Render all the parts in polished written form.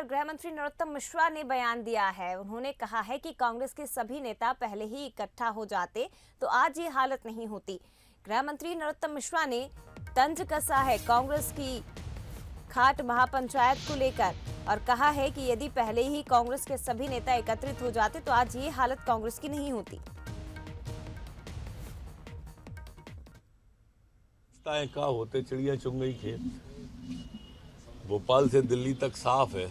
गृह मंत्री नरोत्तम मिश्रा ने बयान दिया है। उन्होंने कहा है कि कांग्रेस के सभी नेता पहले ही इकट्ठा हो जाते तो आज ये हालत नहीं होती। गृह मंत्री नरोत्तम मिश्रा ने तंज कसा है कांग्रेस की खाट महापंचायत को लेकर और कहा है कि यदि पहले ही कांग्रेस के सभी नेता एकत्रित हो जाते तो आज ये हालत कांग्रेस की नहीं होती। का होते चिड़िया चुग गई खेत। भोपाल से दिल्ली तक साफ है,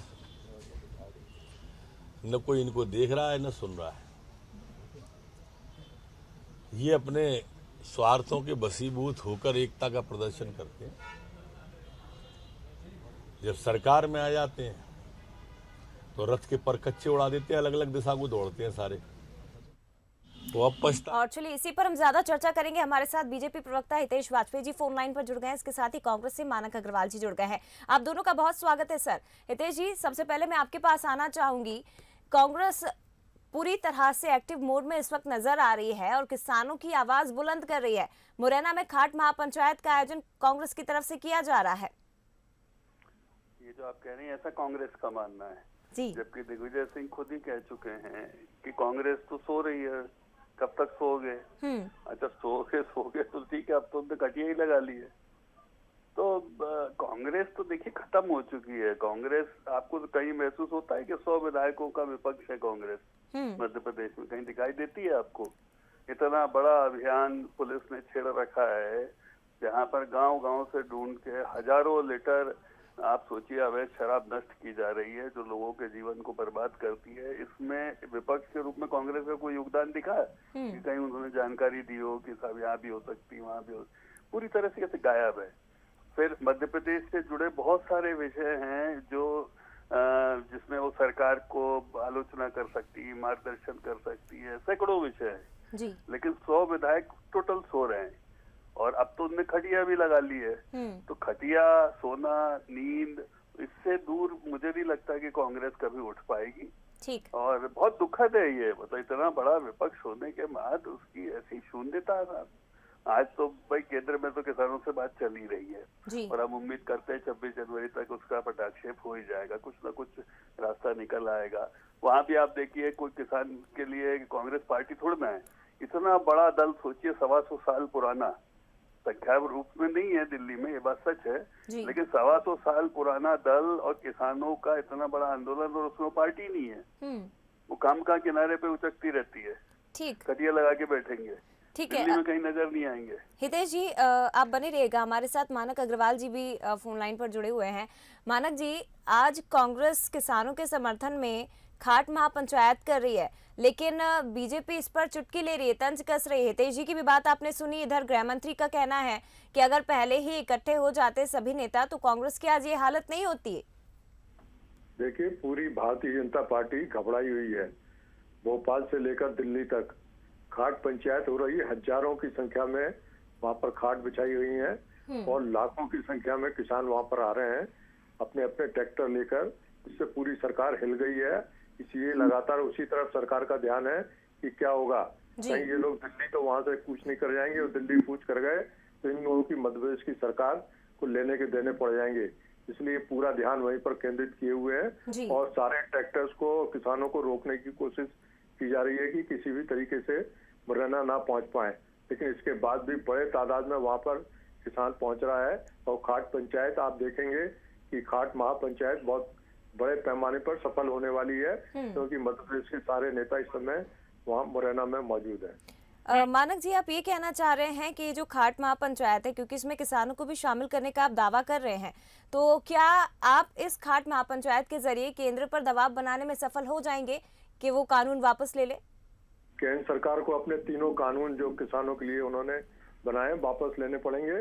न कोई इनको देख रहा है न सुन रहा है। ये अपने स्वार्थों के बसीभूत होकर एकता का प्रदर्शन करते हैं। जब सरकार में आ जाते हैं तो रथ के पर कच्चे उड़ा देते हैं, अलग अलग दिशा को दौड़ते हैं सारे। तो अब पछता। और चलिए इसी पर हम ज्यादा चर्चा करेंगे। हमारे साथ बीजेपी प्रवक्ता हितेश वाजपेयी जी फोन लाइन पर जुड़ गए हैं। इसके साथ ही कांग्रेस से मानक अग्रवाल जी जुड़ गए हैं। आप दोनों का बहुत स्वागत है सर। हितेश जी, सबसे पहले मैं आपके पास आना चाहूंगी। कांग्रेस पूरी तरह से एक्टिव मोड में इस वक्त नजर आ रही है और किसानों की आवाज बुलंद कर रही है। मुरैना में खाट महापंचायत का आयोजन कांग्रेस की तरफ से किया जा रहा है। ये जो आप कह रही हैं ऐसा कांग्रेस का मानना है जी, जबकि दिग्विजय सिंह खुद ही कह चुके हैं कि कांग्रेस तो सो रही है, कब तक सोओगे। अच्छा, सोओगे तो ठीक है, अब तो उनने कटिया ही लगा ली है। तो कांग्रेस तो देखिए खत्म हो चुकी है। कांग्रेस, आपको तो कहीं महसूस होता है कि 100 विधायकों का विपक्ष है कांग्रेस मध्य प्रदेश में? कहीं दिखाई देती है आपको? इतना बड़ा अभियान पुलिस ने छेड़ रखा है जहाँ पर गांव-गांव से ढूंढ के हजारों लीटर, आप सोचिए, अवैध शराब नष्ट की जा रही है जो लोगों के जीवन को बर्बाद करती है। इसमें विपक्ष के रूप में कांग्रेस का कोई योगदान दिखा है कि कहीं उन्होंने जानकारी दी हो कि साहब यहाँ भी हो सकती, वहाँ भी हो? पूरी तरह से गायब है। फिर मध्य प्रदेश से जुड़े बहुत सारे विषय हैं जो जिसमें वो सरकार को आलोचना कर सकती है, मार्गदर्शन कर सकती है। सैकड़ों विषय हैं जी। लेकिन 100 विधायक टोटल सो रहे हैं और अब तो उनने खटिया भी लगा ली है। तो खटिया, सोना, नींद, इससे दूर मुझे नहीं लगता कि कांग्रेस कभी उठ पाएगी। ठीक। और बहुत दुखद है ये, मतलब इतना बड़ा विपक्ष होने के बाद उसकी ऐसी शून्यता। आज तो भाई केंद्र में तो किसानों से बात चल ही रही है जी। और हम उम्मीद करते हैं 26 जनवरी तक उसका पटाक्षेप हो ही जाएगा, कुछ ना कुछ रास्ता निकल आएगा। वहां भी आप देखिए, कोई किसान के लिए कांग्रेस पार्टी थोड़ी ना है। इतना बड़ा दल सोचिए, 125 साल पुराना, संख्या रूप में नहीं है दिल्ली में, ये बात सच है, लेकिन 125 साल पुराना दल और किसानों का इतना बड़ा आंदोलन, और उसमें पार्टी नहीं है। वो काम का किनारे पे उचकती रहती है। ठीक, कटिया लगा के बैठेंगे, ठीक दिल्ली है। में कहीं नजर नहीं आएंगे। हितेश जी, आप बने रहिएगा। हमारे साथ मानक अग्रवाल जी भी फोन लाइन पर जुड़े हुए हैं। मानक जी, आज कांग्रेस किसानों के समर्थन में खाट महापंचायत कर रही है, लेकिन बीजेपी इस पर चुटकी ले रही है, तंज कस रही है। हितेश जी की भी बात आपने सुनी। इधर गृह मंत्री का कहना है कि अगर पहले ही इकट्ठे हो जाते सभी नेता तो कांग्रेस की आज ये हालत नहीं होती है। देखिए, पूरी भारतीय जनता पार्टी घबराई हुई है। भोपाल से लेकर दिल्ली तक खाट पंचायत हो रही है। हजारों की संख्या में वहाँ पर खाट बिछाई हुई है और लाखों की संख्या में किसान वहाँ पर आ रहे हैं अपने अपने ट्रैक्टर लेकर। इससे पूरी सरकार हिल गई है। इसलिए लगातार उसी तरफ सरकार का ध्यान है कि क्या होगा। कहीं ये लोग दिल्ली तो वहाँ से कूच नहीं कर जाएंगे और दिल्ली कूच कर गए तो इन लोगों की मध्य प्रदेश की सरकार को लेने के देने पड़ जाएंगे। इसलिए पूरा ध्यान वहीं पर केंद्रित किए हुए हैं और सारे ट्रैक्टर्स को, किसानों को रोकने की कोशिश की जा रही है कि किसी भी तरीके से मुरैना ना पहुंच पाए। लेकिन इसके बाद भी बड़े तादाद में वहां पर किसान पहुंच रहा है। और खाट पंचायत, आप देखेंगे कि खाट महापंचायत बहुत बड़े पैमाने पर सफल होने वाली है क्योंकि मध्य प्रदेश के सारे नेता इस समय वहाँ मुरैना में मौजूद है। मानक जी, आप ये कहना चाह रहे हैं कि जो खाट महापंचायत है, क्योंकि इसमें किसानों को भी शामिल करने का आप दावा कर रहे हैं, तो क्या आप इस खाट महापंचायत के जरिए केंद्र पर दबाव बनाने में सफल हो जाएंगे कि वो कानून वापस ले ले? केंद्र सरकार को अपने तीनों कानून जो किसानों के लिए उन्होंने बनाए वापस लेने पड़ेंगे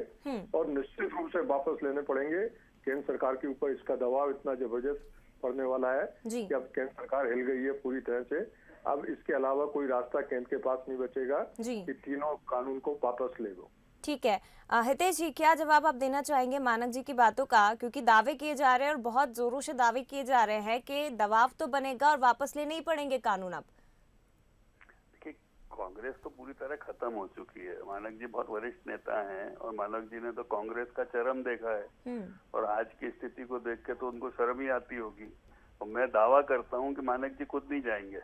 और निश्चित रूप से वापस लेने पड़ेंगे। केंद्र सरकार के ऊपर इसका दबाव इतना जबरदस्त पड़ने वाला है कि अब केंद्र सरकार हिल गई है पूरी तरह से। अब इसके अलावा कोई रास्ता केंद्र के पास नहीं बचेगा कि तीनों कानून को वापस ले लो। ठीक है। हितेश जी, क्या जवाब आप देना चाहेंगे मानक जी की बातों का? क्योंकि दावे किए जा रहे हैं और बहुत जोरों से दावे किए जा रहे हैं कि दबाव तो बनेगा और वापस लेने ही पड़ेंगे कानून। अब देखिए, कांग्रेस तो पूरी तरह खत्म हो चुकी है। मानक जी बहुत वरिष्ठ नेता हैं और मानक जी ने तो कांग्रेस का चरम देखा है और आज की स्थिति को देख के तो उनको शर्म ही आती होगी। और मैं दावा करता हूं कि मानिक जी खुद नहीं जाएंगे।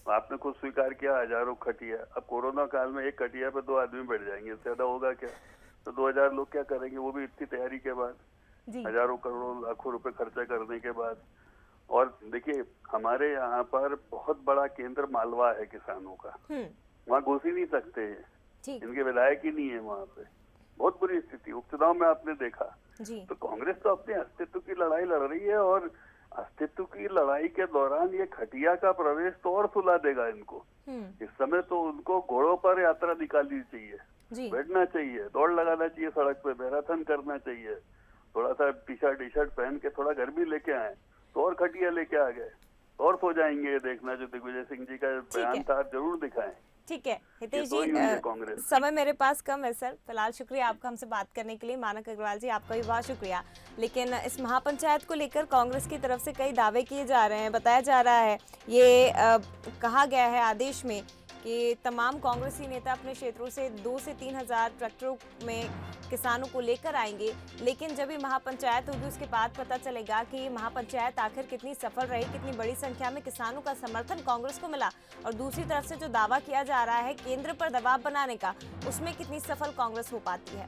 आपने खुद स्वीकार किया हजारों खटिया, अब कोरोना काल में एक खटिया पे 2 आदमी बैठ जाएंगे, इससे ज्यादा होगा क्या? तो 2000 लोग क्या करेंगे, वो भी इतनी तैयारी के बाद, हजारों करोड़ों लाखों रुपए खर्चा करने के बाद। और देखिए हमारे यहाँ पर बहुत बड़ा केंद्र मालवा है किसानों का, वहाँ घुस ही नहीं सकते हैं, इनके विधायक ही नहीं है वहाँ पे, बहुत बुरी स्थिति। उपचुनाव में आपने देखा। तो कांग्रेस तो अपने अस्तित्व की लड़ाई लड़ रही है, और अस्तित्व की लड़ाई के दौरान ये खटिया का प्रवेश तो और सुला देगा इनको। इस समय तो उनको घोड़ों पर यात्रा निकालनी चाहिए, बैठना चाहिए, दौड़ लगाना चाहिए, सड़क पे मैराथन करना चाहिए, थोड़ा सा टी शर्ट पहन के थोड़ा गर्मी लेके आए तो और खटिया लेके आ गए और सो जाएंगे। देखना जो दिग्विजय सिंह जी का बयान था जरूर दिखाएं। ठीक है हितेश जी, समय मेरे पास कम है सर, फिलहाल शुक्रिया आपका हमसे बात करने के लिए। मानक अग्रवाल जी आपका भी बहुत शुक्रिया। लेकिन इस महापंचायत को लेकर कांग्रेस की तरफ से कई दावे किए जा रहे हैं, बताया जा रहा है, ये कहा गया है आदेश में कि तमाम कांग्रेसी नेता अपने क्षेत्रों से 2 से 3 हज़ार ट्रैक्टरों में किसानों को लेकर आएंगे। लेकिन जब ये महापंचायत होगी उसके बाद पता चलेगा कि ये महापंचायत आखिर कितनी सफल रही, कितनी बड़ी संख्या में किसानों का समर्थन कांग्रेस को मिला, और दूसरी तरफ से जो दावा किया जा रहा है केंद्र पर दबाव बनाने का, उसमें कितनी सफल कांग्रेस हो पाती है।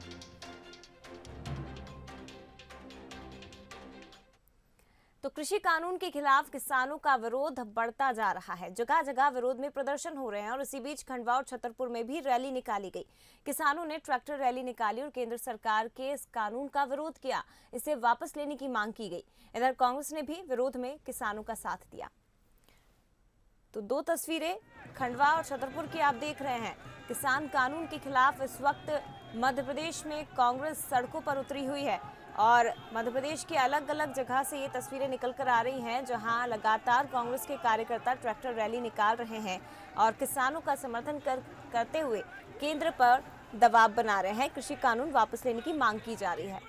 तो कृषि कानून के खिलाफ किसानों का विरोध बढ़ता जा रहा है, जगह जगह विरोध में प्रदर्शन हो रहे हैं, और इसी बीच खंडवा और छतरपुर में भी रैली निकाली गई। किसानों ने ट्रैक्टर रैली निकाली और केंद्र सरकार के इस कानून का विरोध किया, इसे वापस लेने की मांग की गई। इधर कांग्रेस ने भी विरोध में किसानों का साथ दिया। तो 2 तस्वीरें खंडवा और छतरपुर की आप देख रहे हैं। किसान कानून के खिलाफ इस वक्त मध्य प्रदेश में कांग्रेस सड़कों पर उतरी हुई है, और मध्य प्रदेश की अलग अलग जगह से ये तस्वीरें निकल कर आ रही हैं, जहां लगातार कांग्रेस के कार्यकर्ता ट्रैक्टर रैली निकाल रहे हैं और किसानों का समर्थन करते हुए केंद्र पर दबाव बना रहे हैं। कृषि कानून वापस लेने की मांग की जा रही है।